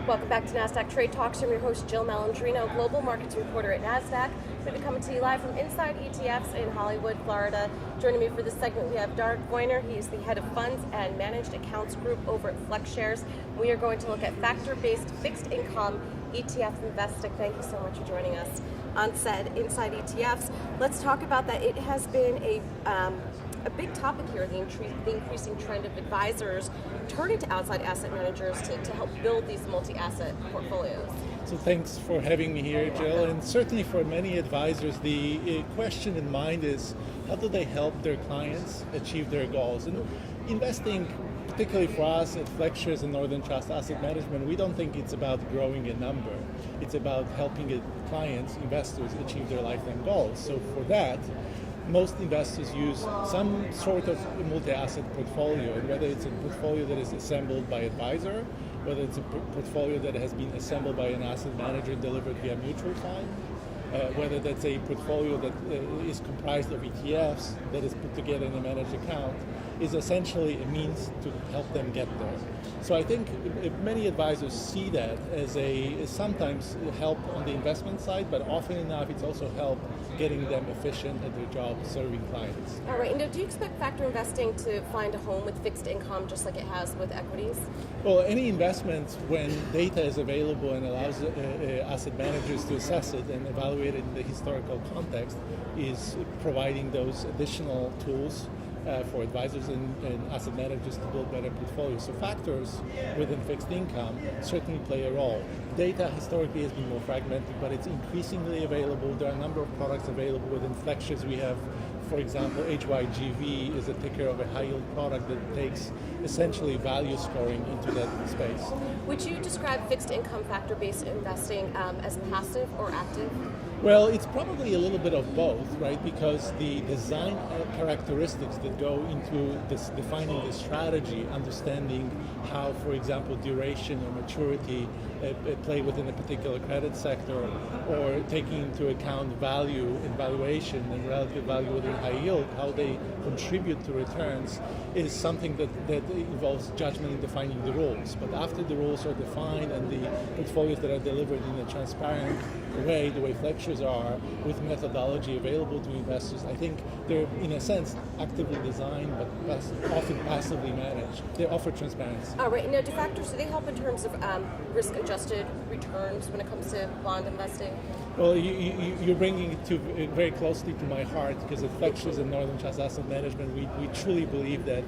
Welcome back to Nasdaq Trade Talks. I'm your host, Jill Malandrino, Global Markets Reporter at Nasdaq. We're going to be coming to you live from Inside ETFs in Hollywood, Florida. Joining me for this segment, we have Dark Voyner. He's the head of funds and managed accounts group over at FlexShares. We are going to look at factor-based fixed income ETF investing. Thank you so much for joining us on said Inside ETFs. Let's talk about that. It has been a big topic here, the increasing trend of advisors turning to outside asset managers to help build these multi-asset portfolios. So thanks for having me here, Jill. And certainly for many advisors, the question in mind is how do they help their clients achieve their goals? And investing, particularly for us at FlexShares and Northern Trust Asset Management, we don't think it's about growing a number. It's about helping clients, investors, achieve their lifetime goals. So for that, most investors use some sort of multi-asset portfolio, and whether it's a portfolio that is assembled by advisor, whether it's a portfolio that has been assembled by an asset manager delivered via mutual fund, whether that's a portfolio that is comprised of ETFs that is put together in a managed account, is essentially a means to help them get there. So I think many advisors see that as sometimes help on the investment side, but often enough it's also help getting them efficient at their job serving clients. All right, and do you expect factor investing to find a home with fixed income just like it has with equities? Well, any investment, when data is available and allows asset managers to assess it and evaluate it in the historical context, is providing those additional tools for advisors and asset managers to build better portfolios. So factors within fixed income certainly play a role. Data historically has been more fragmented, but it's increasingly available. There are a number of products available within FlexShares. We have, for example, HYGV is a ticker of a high-yield product that takes essentially value scoring into that space. Would you describe fixed income factor-based investing as passive or active? Well, it's probably a little bit of both, right? Because the design characteristics that go into defining the strategy, understanding how, for example, duration or maturity play within a particular credit sector, or taking into account value and valuation and relative value within high yield, how they contribute to returns, is something that involves judgment in defining the rules. But after the rules are defined and the portfolios that are delivered in a transparent way, the way FlexShares are, with methodology available to investors, I think they're, in a sense, actively designed, but often passively managed. They offer transparency. All right. Now, do factors, do they help in terms of risk-adjusted returns when it comes to bond investing? Well, you're bringing it to very closely to my heart, because at FlexShares and Northern Trust Asset Management, we truly believe that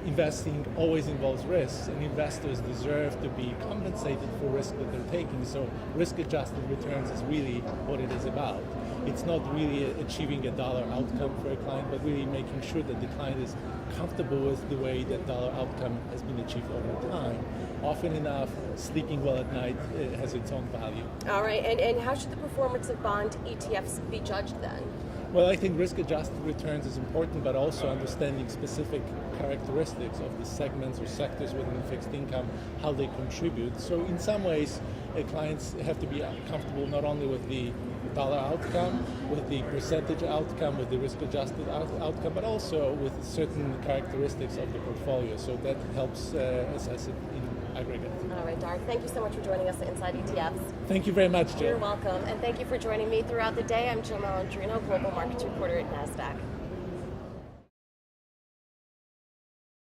investing always involves risks, and investors deserve to be compensated for risk that they're taking. So risk-adjusted returns is really what it is about. It's not really achieving a dollar outcome for a client, but really making sure that the client is comfortable with the way that dollar outcome has been achieved over time. Often enough, sleeping well at night has its own value. All right, and how should the performance of bond ETFs be judged then? Well, I think risk-adjusted returns is important, but also understanding specific characteristics of the segments or sectors within fixed income, how they contribute. So in some ways, clients have to be comfortable not only with the dollar outcome, with the percentage outcome, with the risk-adjusted outcome, but also with certain characteristics of the portfolio. So that helps assess it in aggregate. All right, Dark, thank you so much for joining us at Inside ETFs. Thank you very much, Jill. You're welcome, and thank you for joining me throughout the day. I'm Jill Malandrino, Global Markets Reporter at Nasdaq.